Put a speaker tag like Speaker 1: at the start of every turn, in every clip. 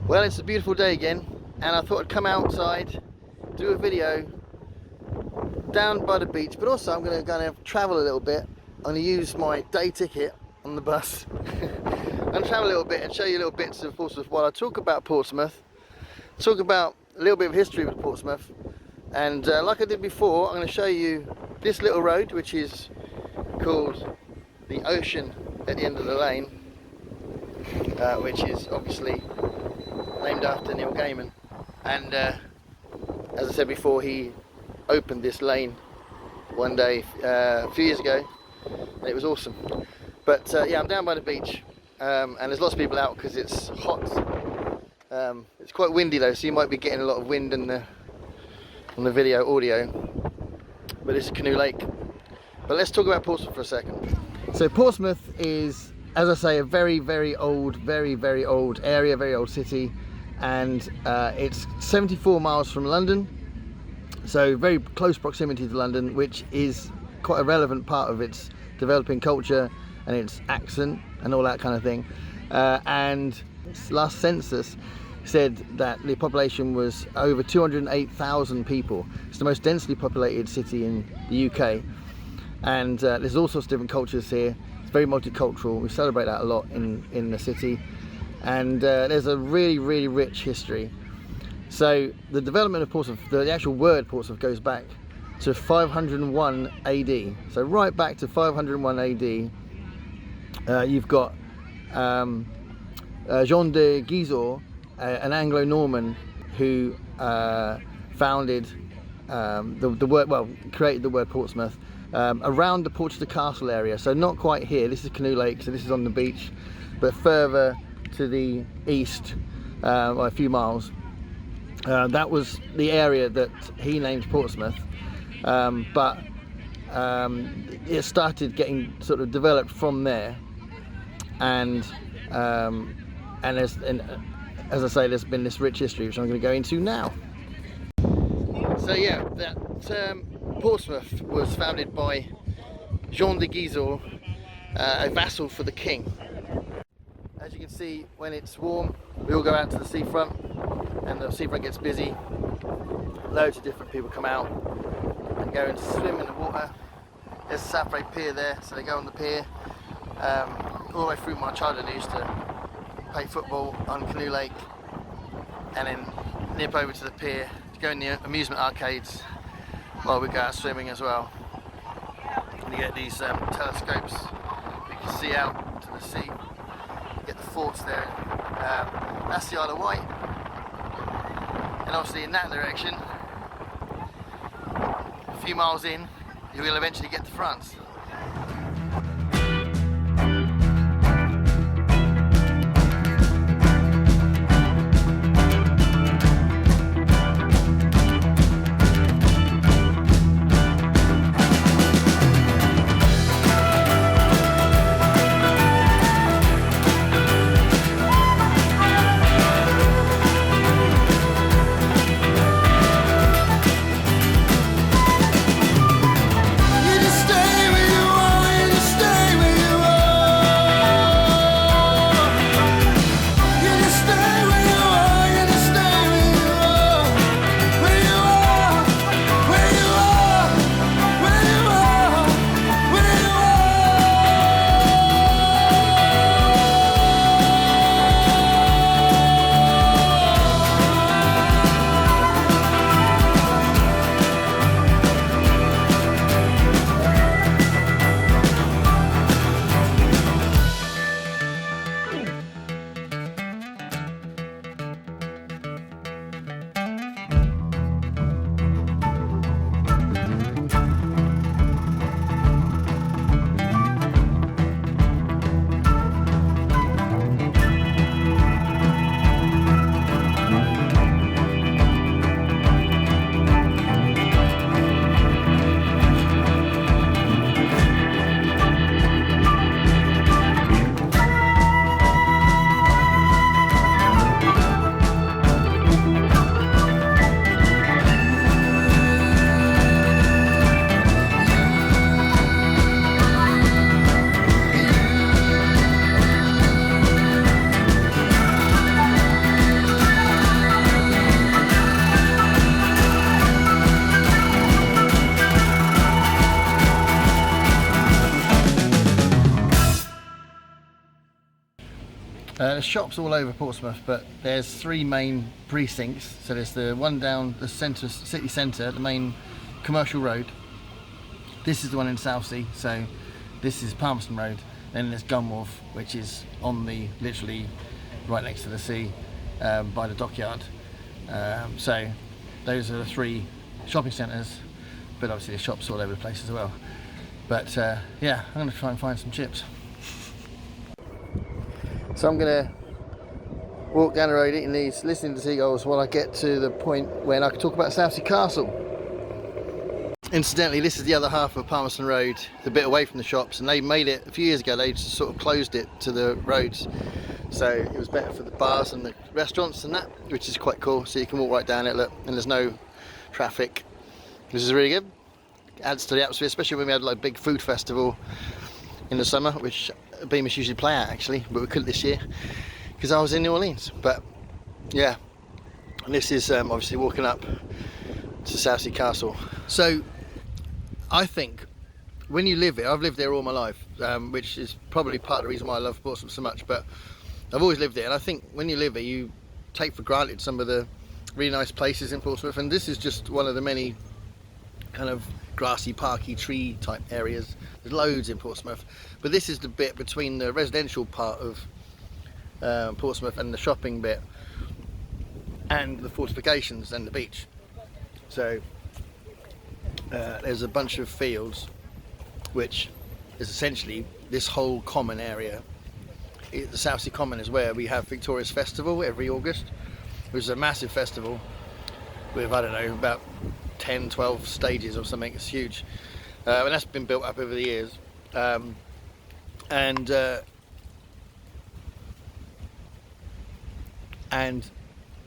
Speaker 1: Well, it's a beautiful day again, and I thought I'd come outside, do a video down by the beach, but also I'm going to travel a little bit. I'm going to use my day ticket on the bus and travel a little bit and show you little bits of Portsmouth while I talk about Portsmouth, talk about a little bit of history with Portsmouth, and like I did before, I'm going to show you this little road, which is called the Ocean at the end of the lane, which is obviously named after Neil Gaiman, and as I said before, he opened this lane one day a few years ago, and it was awesome. But yeah, I'm down by the beach, and there's lots of people out because it's hot. It's quite windy though, so you might be getting a lot of wind on the video audio, but it's Canoe Lake. But let's talk about Portsmouth for a second. So Portsmouth is, as I say, a very old, very old area, very old city, and it's 74 miles from London, so very close proximity to London, which is quite a relevant part of its developing culture and its accent and all that kind of thing. And its last census said that the population was over 208,000 people. It's the most densely populated city in the UK, and there's all sorts of different cultures here. It's very multicultural. We celebrate that a lot in the city, and there's a really rich history. So the development of Portsmouth, the actual word Portsmouth, goes back to 501 AD. So right back to 501 AD, you've got Jean de Gisors, an Anglo-Norman who founded the word, well, created the word Portsmouth around the Portchester Castle area. So not quite here. This is Canoe Lake, so this is on the beach, but further to the east, by a few miles. That was the area that he named Portsmouth, but it started getting sort of developed from there, and as I say, there's been this rich history which I'm going to go into now. So yeah, that Portsmouth was founded by Jean de Gisors, a vassal for the king. As you can see, when it's warm, we all go out to the seafront, and the seafront gets busy. Loads of different people come out and go and swim in the water. There's a Seafront pier there, so they go on the pier. All the way through my childhood, I used to play football on Canoe Lake, and then nip over to the pier to go in the amusement arcades while we go out swimming as well. And you get these telescopes, you can see out to the sea. Get the forts there. That's the Isle of Wight, and obviously in that direction, a few miles in, you will eventually get to France.
Speaker 2: You just stay with
Speaker 1: There's shops all over Portsmouth, but there's 3 main precincts. So there's the one down the centre, city centre, the main commercial road. This is the one in Southsea, so this is Palmerston Road. Then there's Gunwharf, which is on the literally right next to the sea, by the dockyard. So those are the 3 shopping centres, but obviously there's shops all over the place as well. But yeah, I'm going to try and find some chips. So I'm going to walk down the road eating these, listening to seagulls while I get to the point when I can talk about Southsea Castle. Incidentally, this is the other half of Palmerston Road, the bit away from the shops, and they made it a few years ago. They just sort of closed it to the roads, so it was better for the bars and the restaurants and that, which is quite cool. So you can walk right down it, look, and there's no traffic. This is really good. Adds to the atmosphere, especially when we had like a big food festival in the summer, which Beamish usually play at actually, but we couldn't this year because I was in New Orleans. But yeah, and this is obviously walking up to Southsea Castle. So I think when you live here, I've lived there all my life, which is probably part of the reason why I love Portsmouth so much, but I've always lived there, and I think when you live here you take for granted some of the really nice places in Portsmouth, and this is just one of the many kind of grassy, parky, tree type areas. There's loads in Portsmouth, but this is the bit between the residential part of Portsmouth and the shopping bit and the fortifications and the beach. So there's a bunch of fields, which is essentially this whole common area. The Southsea Common is where we have Victoria's Festival every August, which is a massive festival with, I don't know, about 10, 12 stages or something. It's huge, and that's been built up over the years. And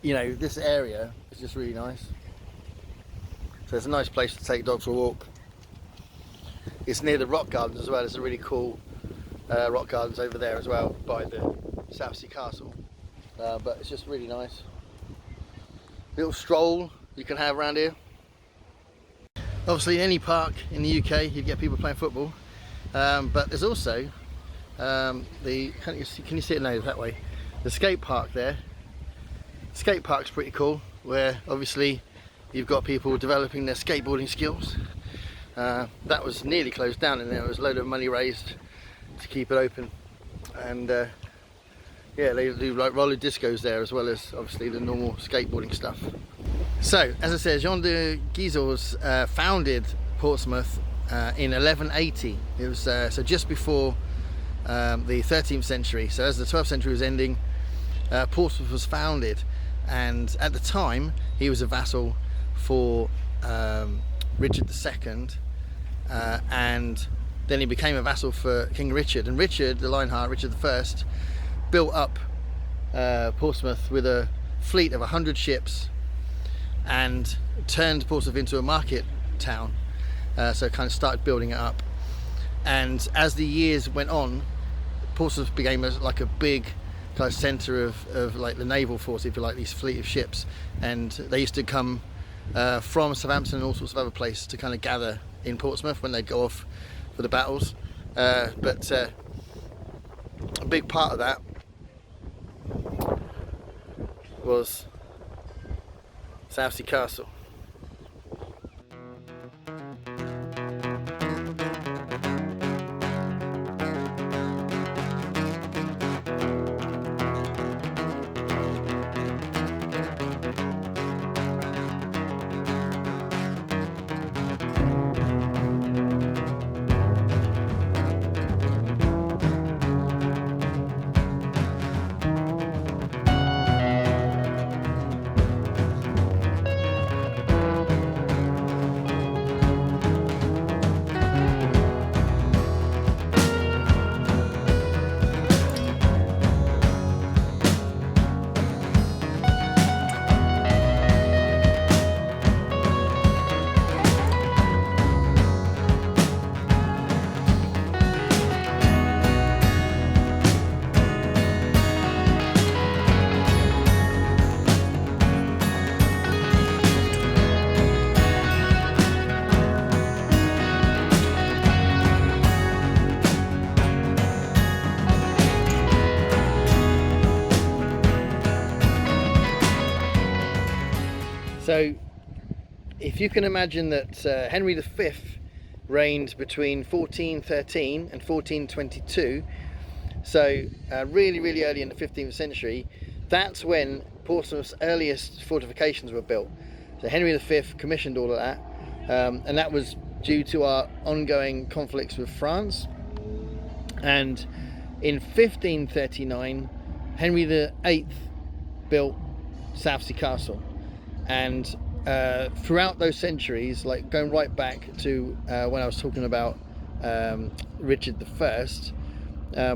Speaker 1: you know, this area is just really nice. So it's a nice place to take dogs for a walk. It's near the rock gardens as well. There's a really cool rock gardens over there as well by the Southsea Castle. But it's just really nice. Little stroll you can have around here. Obviously in any park in the UK you get people playing football, but there's also can you see it now that way? The skate park there. The skate park's pretty cool, where obviously you've got people developing their skateboarding skills. That was nearly closed down, and there was a load of money raised to keep it open. And yeah, they do like roller discos there, as well as obviously the normal skateboarding stuff. So, as I said, Jean de Guizot founded Portsmouth in 1180. It was so just before the 13th century. So as the 12th century was ending, Portsmouth was founded, and at the time he was a vassal for Richard II, and then he became a vassal for King Richard. And Richard, the Lionheart, Richard I, built up Portsmouth with a fleet of 100 ships and turned Portsmouth into a market town. So kind of started building it up, and as the years went on, Portsmouth became like a big kind of centre of like the naval force, if you like, these fleet of ships, and they used to come from Southampton and all sorts of other places to kind of gather in Portsmouth when they'd go off for the battles. But a big part of that was Southsea Castle. So if you can imagine that Henry V reigned between 1413 and 1422, so really early in the 15th century, that's when Portsmouth's earliest fortifications were built. So Henry V commissioned all of that, and that was due to our ongoing conflicts with France. And in 1539, Henry VIII built Southsea Castle, and throughout those centuries, like going right back to when I was talking about Richard I,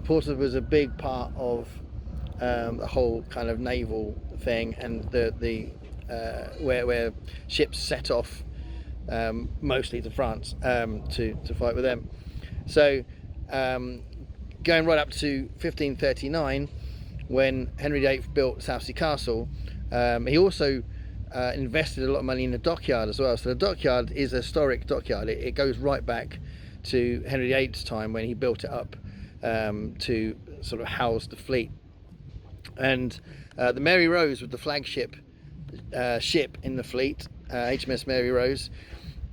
Speaker 1: Portsmouth was a big part of the whole kind of naval thing, and where ships set off mostly to France to fight with them. So going right up to 1539, when Henry VIII built Southsea Castle, he also invested a lot of money in the dockyard as well. So the dockyard is a historic dockyard. It goes right back to Henry VIII's time when he built it up to sort of house the fleet. And the Mary Rose was the flagship ship in the fleet, HMS Mary Rose,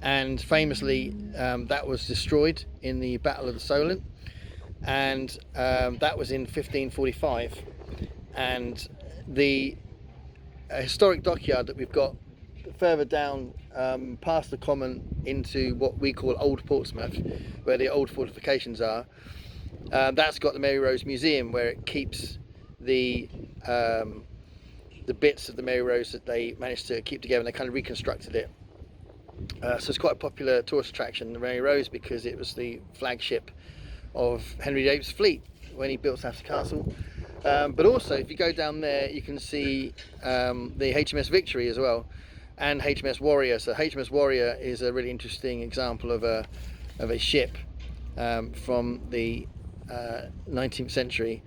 Speaker 1: and famously that was destroyed in the Battle of the Solent, and that was in 1545. And the historic dockyard that we've got further down past the common into what we call Old Portsmouth, where the old fortifications are, that's got the Mary Rose Museum, where it keeps the bits of the Mary Rose that they managed to keep together, and they kind of reconstructed it. So it's quite a popular tourist attraction, the Mary Rose, because it was the flagship of Henry VIII's fleet when he built Southsea Castle. But also, if you go down there, you can see the HMS Victory as well, and HMS Warrior. So HMS Warrior is a really interesting example of a ship from the 19th century,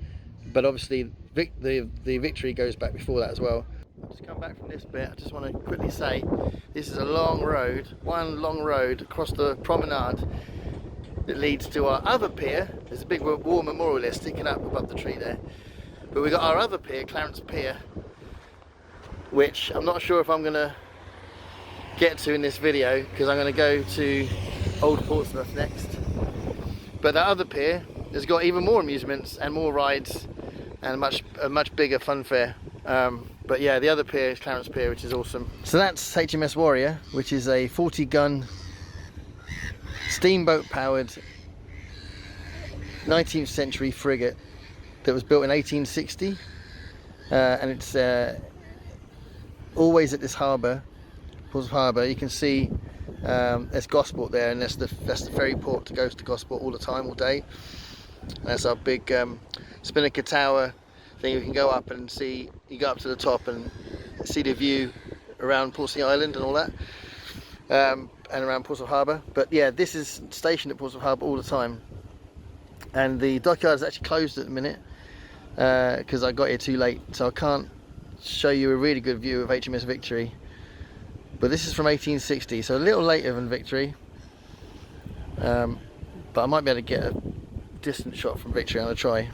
Speaker 1: but obviously the Victory goes back before that as well. I'll just come back from this bit. I just want to quickly say this is a long road, one long road across the promenade that leads to our other pier. There's a big war memorial there sticking up above the tree there. But we've got our other pier, Clarence Pier, which I'm not sure if I'm going to get to in this video, because I'm going to go to Old Portsmouth next. But that other pier has got even more amusements and more rides and a much bigger fun fair. But yeah, the other pier is Clarence Pier, which is awesome. So that's HMS Warrior, which is a 40-gun steamboat powered 19th century frigate that was built in 1860, and it's always at this harbour, Portsmouth Harbour. You can see there's Gosport there, and that's the ferry port that goes to Gosport all the time, all day. And that's our big Spinnaker Tower thing. You can go up and see, you go up to the top and see the view around Portsea Island and all that, and around Portsmouth Harbour. But yeah, this is stationed at Portsmouth Harbour all the time, and the dockyard is actually closed at the minute because I got here too late, so I can't show you a really good view of HMS Victory. But this is from 1860, so a little later than Victory, but I might be able to get a distant shot from Victory. I'm going to try.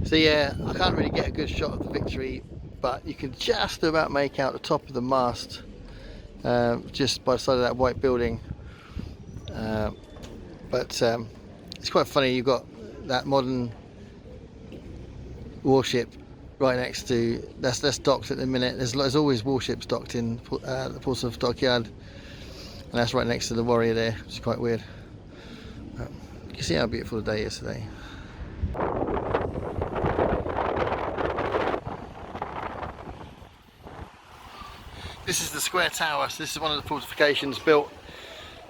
Speaker 1: So yeah, I can't really get a good shot of the Victory, but you can just about make out the top of the mast just by the side of that white building. But it's quite funny, you've got that modern warship right next to, that's docked at the minute. There's always warships docked in the Portsmouth dockyard, and that's right next to the Warrior there, which is quite weird. You can see how beautiful the day is today. This is the square tower. So this is one of the fortifications built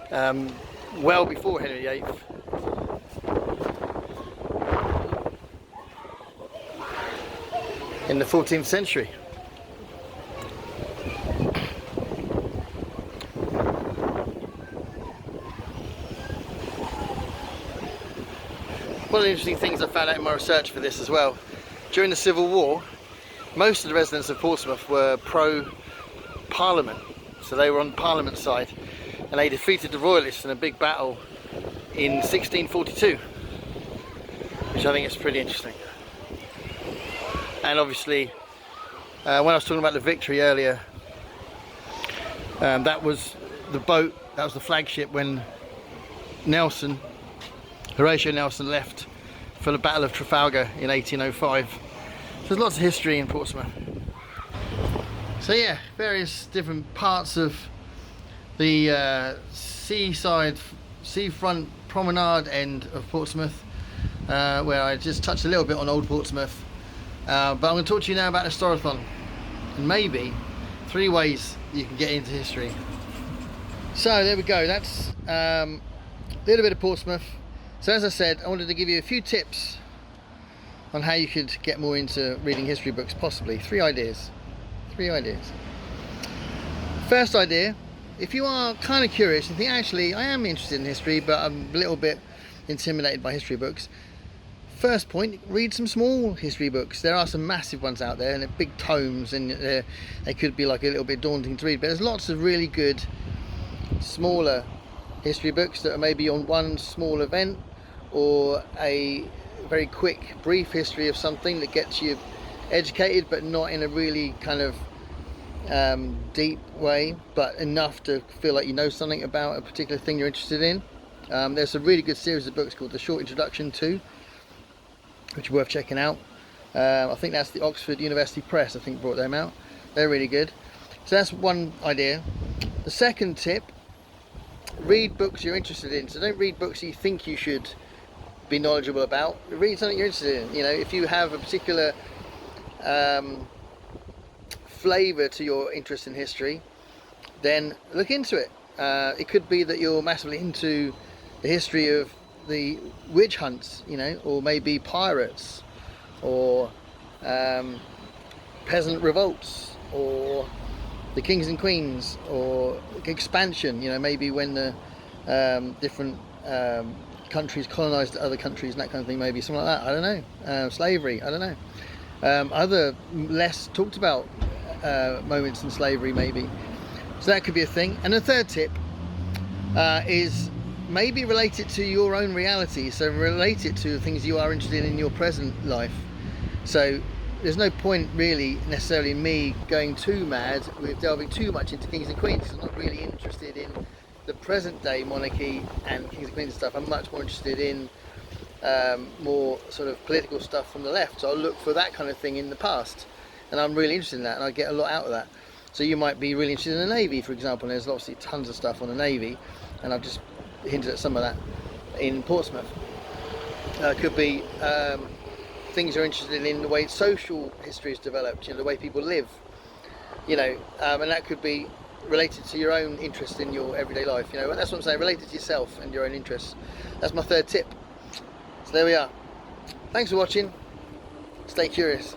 Speaker 1: well before Henry VIII. In the 14th century. one of the interesting things I found out in my research for this as well, during the Civil War, most of the residents of Portsmouth were pro-Parliament, so they were on Parliament's side, and they defeated the Royalists in a big battle in 1642, which I think is pretty interesting. And obviously, when I was talking about the Victory earlier, that was the boat, that was the flagship when Horatio Nelson left for the Battle of Trafalgar in 1805. So there's lots of history in Portsmouth. So yeah, various different parts of the seafront promenade end of Portsmouth, where I just touched a little bit on Old Portsmouth. But I'm going to talk to you now about Historathon, and maybe 3 ways you can get into history. So there we go, that's a little bit of Portsmouth. So as I said, I wanted to give you a few tips on how you could get more into reading history books, possibly. 3 ideas. First idea, if you are kind of curious and think, actually I am interested in history but I'm a little bit intimidated by history books, first point, read some small history books. There are some massive ones out there and they're big tomes, and they could be like a little bit daunting to read, but there's lots of really good smaller history books that are maybe on one small event or a very quick brief history of something that gets you educated, but not in a really kind of deep way, but enough to feel like you know something about a particular thing you're interested in. There's a really good series of books called The Short Introduction To, which are worth checking out. I think that's the Oxford University Press, I think, brought them out. They're really good. So that's one idea. The second tip, read books you're interested in. So don't read books you think you should be knowledgeable about. Read something you're interested in. You know, if you have a particular flavour to your interest in history, then look into it. It could be that you're massively into the history of the witch hunts, you know, or maybe pirates, or peasant revolts, or the kings and queens, or expansion, you know, maybe when the different countries colonized other countries and that kind of thing, maybe something like that, I don't know. Slavery, I don't know. Other less talked about moments in slavery, maybe. So that could be a thing. And the third tip is maybe relate it to your own reality, so relate it to things you are interested in your present life. So there's no point really necessarily in me going too mad with delving too much into kings and queens, because I'm not really interested in the present day monarchy and kings and queens and stuff. I'm much more interested in more sort of political stuff from the left, so I'll look for that kind of thing in the past, and I'm really interested in that, and I get a lot out of that. So you might be really interested in the Navy, for example, and there's obviously tons of stuff on the Navy, and I've just hinted at some of that in Portsmouth. Could be things you're interested in the way social history is developed, you know, the way people live, you know, and that could be related to your own interest in your everyday life, you know, and that's what I'm saying, related to yourself and your own interests. That's my third tip. So there we are. Thanks for watching. Stay curious.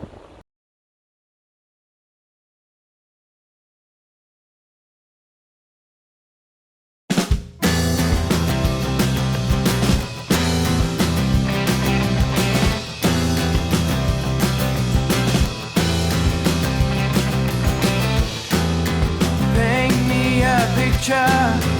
Speaker 2: Paint me a picture